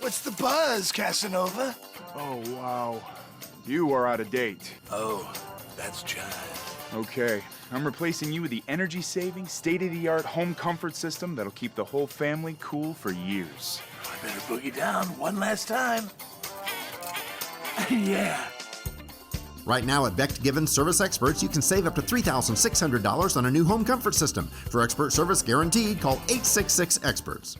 What's the buzz, Casanova? Oh, wow. You are out of date. Oh, that's jive. Okay, I'm replacing you with the energy-saving, state-of-the-art home comfort system that'll keep the whole family cool for years. I better boogie down one last time. Yeah. Right now at Becht Given Service Experts, you can save up to $3,600 on a new home comfort system. For expert service guaranteed, call 866-EXPERTS.